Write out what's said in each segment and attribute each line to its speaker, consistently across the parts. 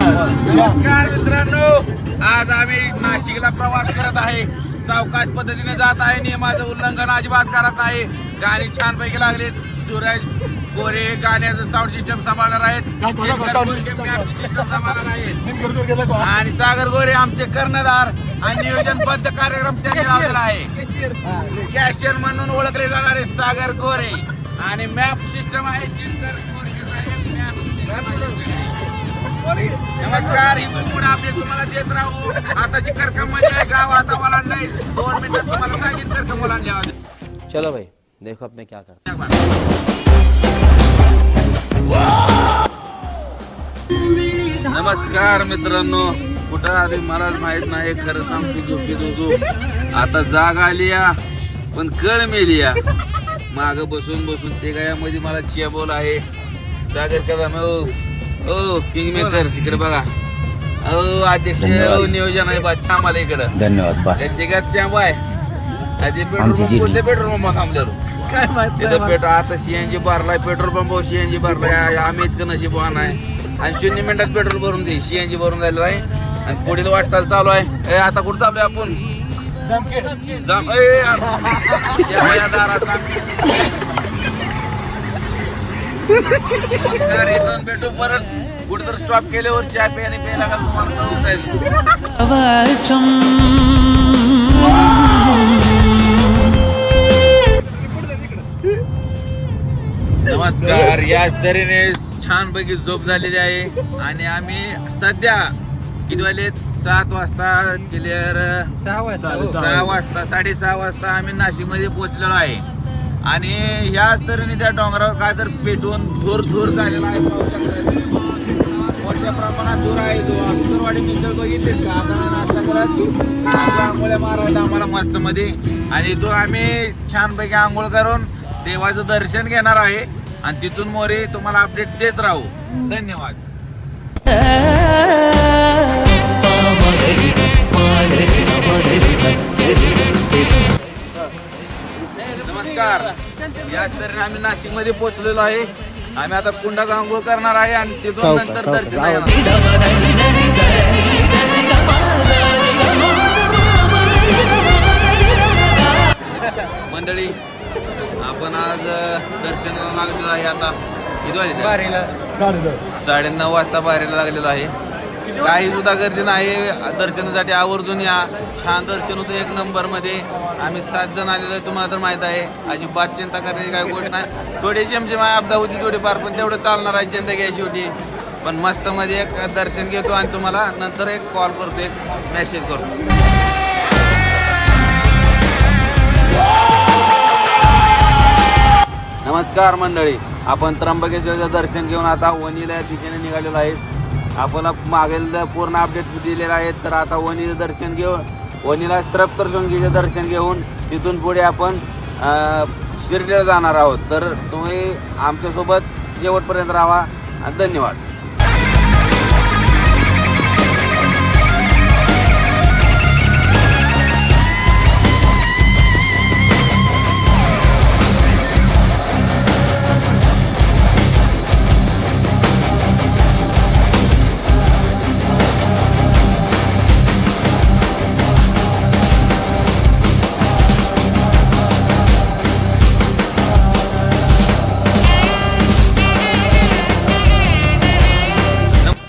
Speaker 1: नमस्कार मित्रांनो, आज आम्ही नाशिकला प्रवास करत आहे. सावकाश पद्धतीने जात आहे. नियमाचं उल्लंघन अजिबात करत नाही. गाणी छानपैकी लागलेत. सूरज गोरे गाण्याचं साऊंड सिस्टम सांभाळणार आहेत. सिस्टम सांभाळणार आहेत आणि सागर गोरे आमचे कर्णधार आणि नियोजनबद्ध कार्यक्रम त्यांनी लावलेला आहे. कॅशियर म्हणून ओळखले जाणारे सागर गोरे आणि मॅप सिस्टम आहे नमस्कार. इथून पुढे अपडेट तुम्हाला देत राहू. आताची करकम मध्ये गाव आता ओलांडलंय. 2 मिनिटात तुम्हाला सांगितलं करकम ओलांडल्या.
Speaker 2: चलो भाई देखो अब मैं क्या करता.
Speaker 1: नमस्कार मित्रांनो, कुठं आले मला माहित नाही. खरं सांगतो झोपी झोप आता जाग आली या पण कळ मेली या. माग बसून बसून ते गायामध्ये मला चियाबोल आहे. सागर कदम ओ किंग मेकर इकडे बघा. अध्यक्ष नियोजन आहे बादशाह आम्हाला इकडं.
Speaker 2: धन्यवाद.
Speaker 1: जगात चॅम्प आहे. पेट्रोल पंप थांबलेलो काय पेट्रोल आता सीएनजी भरलाय. पेट्रोल पंप सीएनजी भरलाय. आम्ही इतकं नशीबवान आहे. आणि 0 मिनिटात पेट्रोल भरून दे. सीएनजी भरून झालेलं आहे आणि पुढील वाटचाल चालू आहे. आता कुठं चाललोय आपण? इथून भेटू परत कुठं स्टॉप केल्यावर चहा प्याने प्यायला नमस्कार. याच तऱ्हेने छानपैकी झोप झालेली आहे आणि आम्ही सध्या किती वाजले? 7 वाजता क्लिअर 6 वाजता 6:30 वाजता आम्ही नाशिक मध्ये पोहोचलेलो आहे. आणि याच तऱ्हेने त्या डोंगरावर काय तर पेटवून धूर झालेला आहे. मोठ्या प्रमाणात धूर आहे. सुंदरवाडी मिसळ बघितले का? आपण नाश्ता करत आंघोळ्या मारायला आम्हाला मस्त मध्ये. आणि इथून आम्ही छानपैकी आंघोळ करून देवाचं दर्शन घेणार आहे आणि तिथून मोरे तुम्हाला अपडेट देत राहू. धन्यवाद. नमस्कार. याच तऱ्हेने आम्ही नाशिक मध्ये पोहोचलेलो आहे. आम्ही आता कुंडात आंघोळ करणार आहे आणि तिथून नंतर दर्शन मंडळी. आपण आज दर्शनाला लागलेलो आहे. आता किती वाजले? 9:30 वाजता बाहेरला लागलेलो आहे. काही सुद्धा गर्दी नाही. दर्शनासाठी आवर्जून या. छान दर्शन होतं 1 नंबर मध्ये. आम्ही 7 जण आलेलो आहे. तुम्हाला तर माहित आहे. अजिबात चिंता करण्याची काही गोष्ट नाही. थोडी चमचम अपदा होती थोडीफार पण तेवढं चालणार आहे. चिंता घ्या शेवटी. पण मस्त मध्ये एक दर्शन घेतो आणि तुम्हाला नंतर एक कॉल करतो, एक मेसेज करतो. नमस्कार मंडळी. आपण त्र्यंबकेश्वरचं दर्शन घेऊन आता वणीला या दिशेने निघालेलो आहे. आपण मागील पूर्ण अपडेट दिलेलं आहे. तर आता वणीचं दर्शन घेऊन वणीला सप्तशृंगीचं दर्शन घेऊन तिथून पुढे आपण शिर्डीला जाणार आहोत. तर तुम्ही आमच्यासोबत शेवटपर्यंत राहा. धन्यवाद.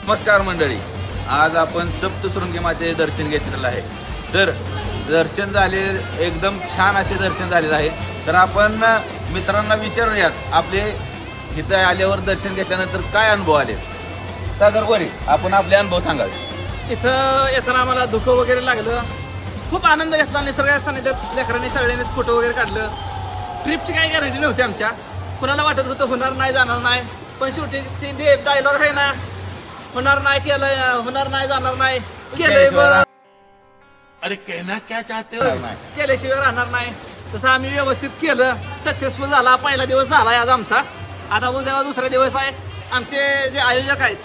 Speaker 1: नमस्कार मंडळी. आज आपण सप्तशृंगी मातेचे दर्शन घेतलेलं आहे. तर दर्शन झाले एकदम छान असे दर्शन झालेलं आहे. तर आपण मित्रांना विचारूयात आपले इथं आल्यावर दर्शन घेतल्यानंतर काय अनुभव आले. सागर गोरे, आपण आपले अनुभव सांगावे.
Speaker 3: इथं येताना आम्हाला धुकं वगैरे लागलं. खूप आनंद घेतला. निसर्गाच्या सानिध्यात लेकरांनी सगळ्यांनी फोटो वगैरे काढलं. ट्रिपची काही गॅरंटी नव्हती आमच्या. कुणाला वाटत होतं होणार नाही जाणार नाही. पण शेवटी ते डायलॉग आहे ना, होणार नाही केलं, होणार नाही जाणार नाही केलंय.
Speaker 1: अरे कहना क्या चाहते हो?
Speaker 3: केल्याशिवाय राहणार नाही. तसं आम्ही व्यवस्थित केलं. सक्सेसफुल झाला. पहिला दिवस झाला आज आमचा. आता उद्या 2रा दिवस आहे. आमचे जे आयोजक आहेत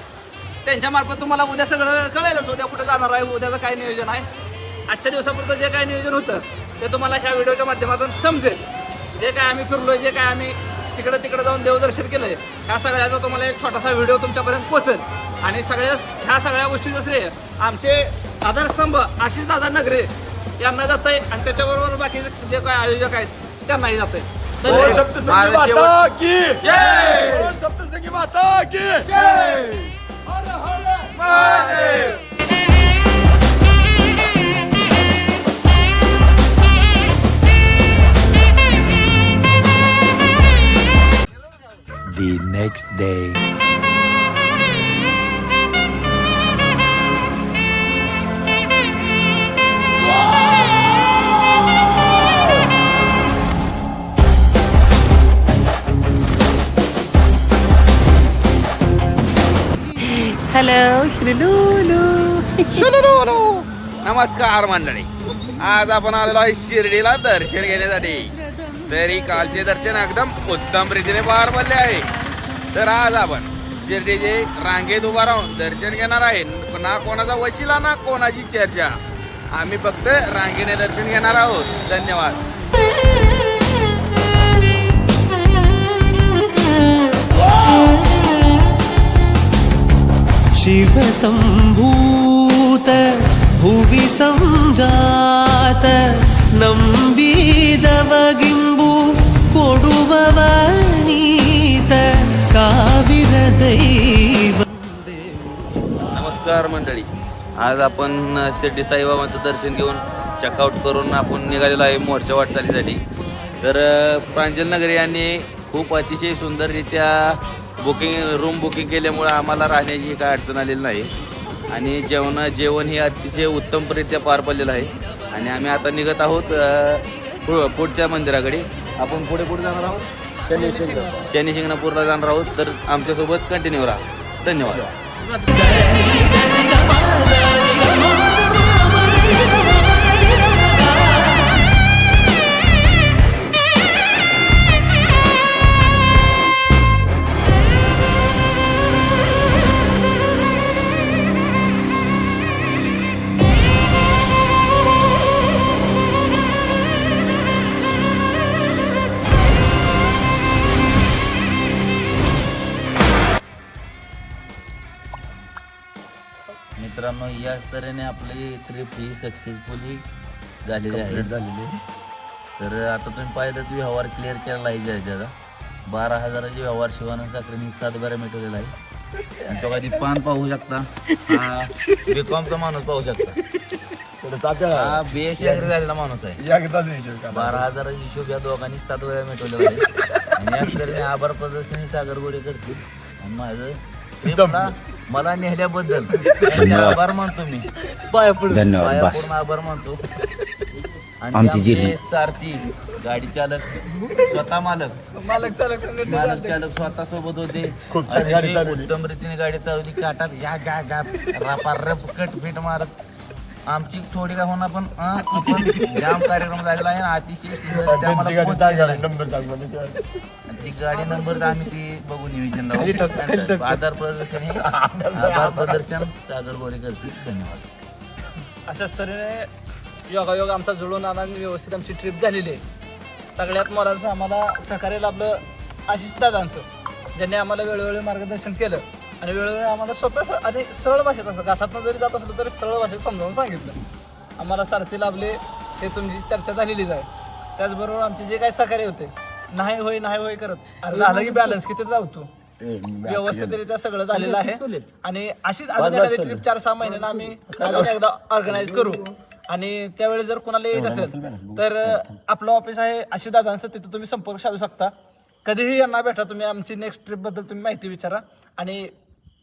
Speaker 3: त्यांच्यामार्फत तुम्हाला उद्या सगळं कळेलच. उद्या कुठे जाणार आहे, उद्याचं काय नियोजन आहे. आजच्या दिवसापुरतं जे काय नियोजन होतं ते तुम्हाला ह्या व्हिडिओच्या माध्यमातून समजेल. जे काय आम्ही फिरलो, जे काय आम्ही तिकडे जाऊन देवदर्शन केलंय, ह्या सगळ्याचा तुम्हाला एक छोटासा व्हिडिओ तुमच्यापर्यंत पोहोचेल. आणि ह्या सगळ्या गोष्टीचं श्रेय आमचे आधारस्तंभ आशिष दादा नगरे यांना जात आहे आणि त्याच्याबरोबर बाकीचे जे काय आयोजक आहेत त्यांनाही जात आहे.
Speaker 4: सप्तशृंगी माता की जय. हर हर महादेव.
Speaker 2: The next day.
Speaker 1: नमस्कार मंडळी, आज आपण आलेलो आहे शिर्डीला दर्शन घेण्यासाठी. तरी कालचे दर्शन एकदम उत्तम रीतीने पार पडले आहे. तर आज आपण शिर्डीचे रांगेत उभा राहून दर्शन घेणार आहे. ना कोणाचा वशिला ना कोणाची चर्चा, आम्ही फक्त रांगेने दर्शन घेणार आहोत. धन्यवाद.
Speaker 5: शिवसम्भूत भुवि संजात ನಂಬಿದವಗಿಂಬು ಕೊಡುವವನೀತ ಸಾವಿರ ದೈವ.
Speaker 1: नमस्कार मंडळी, आज आपण शिर्डी साईबाबांचं दर्शन घेऊन चेकआउट करून आपण निघालेलो आहे मोर्चा वाटचालीसाठी. तर प्रांजल नगरे यांनी खूप अतिशय सुंदररित्या रूम बुकिंग केल्यामुळं आम्हाला राहण्याची काय अडचण आलेली नाही. आणि जेवण हे अतिशय उत्तमरित्या पार पडलेलं आहे. आणि आम्ही आता निघत आहोत पुढच्या मंदिराकडे. आपण पुढे जाणार आहोत शनी शिंगणापूरला जाणार आहोत. तर आमच्यासोबत कंटिन्यू राहा. धन्यवाद.
Speaker 6: मित्रांनो, याच तऱ्हेने आपली ट्रिप ही सक्सेसफुली झालेली आहे. तर आता तुम्ही पाहिलं तर व्यवहार क्लिअर केलेला आहे. ज्याचा 12,000चे व्यवहार शिवानंद साखरेने 7 बारा मिटवलेला आहे. आणि तो कधी पान पाहू शकता, हा बीकॉमचा माणूस पाहू शकता, हा BSc झालेला माणूस आहे. 12,000चा हिशोब या दोघांनी 7 वेळा मिटवलेला आहे. आणि याच तऱ्हेने आभार प्रदर्शन ही सागर गोरे करतील. आणि माझं मला नेल्याबद्दल त्यांचे आभार मानतो. मी पायापूर्ण आभार मानतो. आणि आमचे सारथी गाडी चालक स्वतः मालक चालक स्वतः सोबत होते. उत्तम रीतीने गाडी चालवली. काटात या रप कटफीट मारत आमची थोडी का होणार पण जाम कार्यक्रम झालेला आहे. अतिशय ती गाडी नंबर आम्ही ती बघून नियोजन लावू. आधार प्रदर्शन सागर गोरे करतील. धन्यवाद.
Speaker 3: अशाच तऱ्हेने योगायोग आमचा जुळून आणून व्यवस्थित आमची ट्रिप झालेली आहे. सगळ्यात मोलाचं आम्हाला सहकार्य लाभलं आशिष दादांचं, ज्यांनी आम्हाला वेळोवेळी मार्गदर्शन केलं आणि वेळोवेळी आम्हाला सोप्या आणि सरळ भाषेत, असं गाठातनं जरी जात असलं तरी सरळ भाषेत समजावून सांगितलं. आम्हाला सारथी लाभले, हे तुमची चर्चा झालेलीच आहे. त्याचबरोबर आमचे जे काही सहकार्य होते, नाही होय करत झालं की बॅलन्स किती जावतो व्यवस्थितरित्या सगळं झालेलं आहे. आणि अशीच अजून एखादी ट्रिप 4-6 महिन्यांना आम्ही अजून एकदा ऑर्गनाईज करू. आणि त्यावेळी जर कोणाला यायचं असेल तर आपलं ऑफिस आहे आशिष दादांचं, तिथं तुम्ही संपर्क साधू शकता. कधीही यांना भेटा तुम्ही. आमची नेक्स्ट ट्रिपबद्दल तुम्ही माहिती विचारा. आणि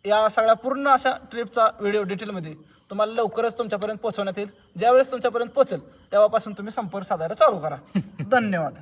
Speaker 3: या सगळ्या पूर्ण अशा ट्रिपचा व्हिडिओ डिटेलमध्ये तुम्हाला लवकरच तुमच्यापर्यंत पोहोचवण्यात येईल. ज्यावेळेस तुमच्यापर्यंत पोहोचेल तेव्हापासून तुम्ही संपर्क साधायला चालू करा. धन्यवाद.